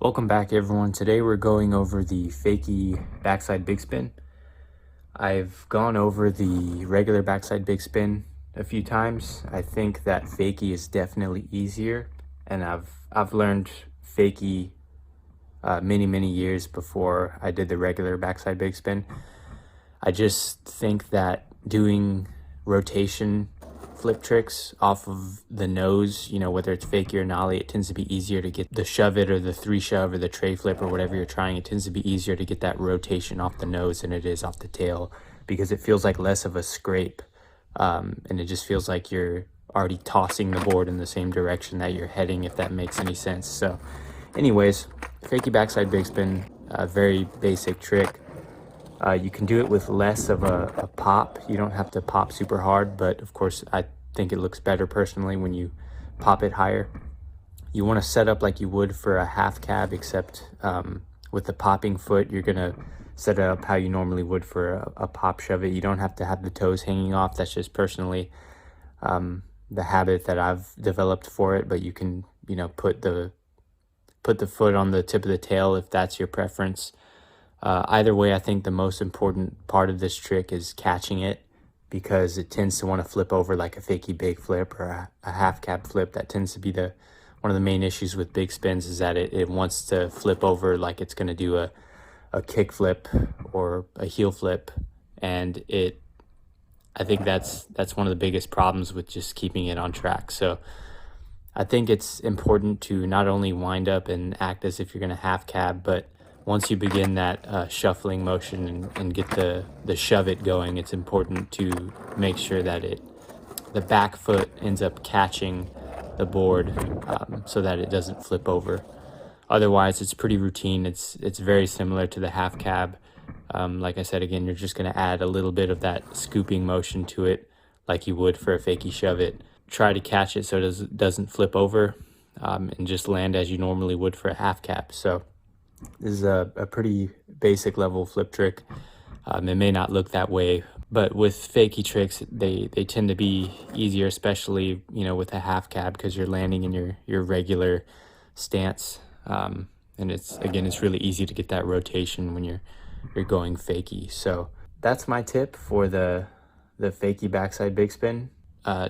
Welcome back everyone. Today we're going over the fakie backside big spin. I've gone over the regular backside big spin a few times. I think that fakie is definitely easier, and I've learned fakie many years before I did the regular backside big spin. I just think that doing rotation flip tricks off of the nose, whether it's fakie or nollie, it tends to be easier to get the shove it or the three shove or the tray flip or whatever you're trying. It tends to be easier to get that rotation off the nose than it is off the tail, because it feels like less of a scrape, and it just feels like you're already tossing the board in the same direction that you're heading, if that makes any sense. So anyways, fakie backside big spin, a very basic trick. You can do it with less of a pop. You don't have to pop super hard, but of course I think it looks better personally when you pop it higher. You want to set up like you would for a half cab, except with the popping foot, you're going to set it up how you normally would for a pop shove it. You don't have to have the toes hanging off. That's just personally the habit that I've developed for it, but you can, put the foot on the tip of the tail if that's your preference. Either way, I think the most important part of this trick is catching it, because it tends to want to flip over like a fakie big flip or a half cab flip. That tends to be one of the main issues with big spins, is that it wants to flip over like it's going to do a kick flip or a heel flip, and I think that's one of the biggest problems with just keeping it on track. So I think it's important to not only wind up and act as if you're going to half cab, but once you begin that shuffling motion and get the shove it going, it's important to make sure that the back foot ends up catching the board, so that it doesn't flip over. Otherwise, it's pretty routine. It's very similar to the half cab. Like I said, again, you're just going to add a little bit of that scooping motion to it like you would for a fakie shove it. Try to catch it so it doesn't flip over, and just land as you normally would for a half cab. So this is a pretty basic level flip trick. It may not look that way, but with fakie tricks, they tend to be easier, especially with a half cab, because you're landing in your regular stance, and it's really easy to get that rotation when you're going fakie. So that's my tip for the fakie backside big spin.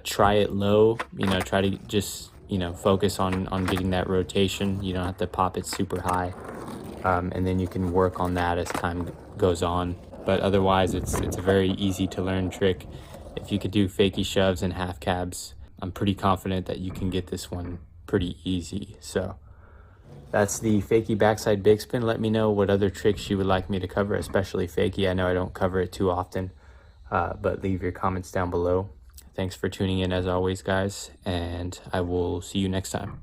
Try it low. Try to just focus on getting that rotation. You don't have to pop it super high. And then you can work on that as time goes on. But otherwise, it's a very easy to learn trick. If you could do fakie shoves and half cabs, I'm pretty confident that you can get this one pretty easy. So that's the fakie backside big spin. Let me know what other tricks you would like me to cover, especially fakie. I know I don't cover it too often, but leave your comments down below. Thanks for tuning in as always, guys, and I will see you next time.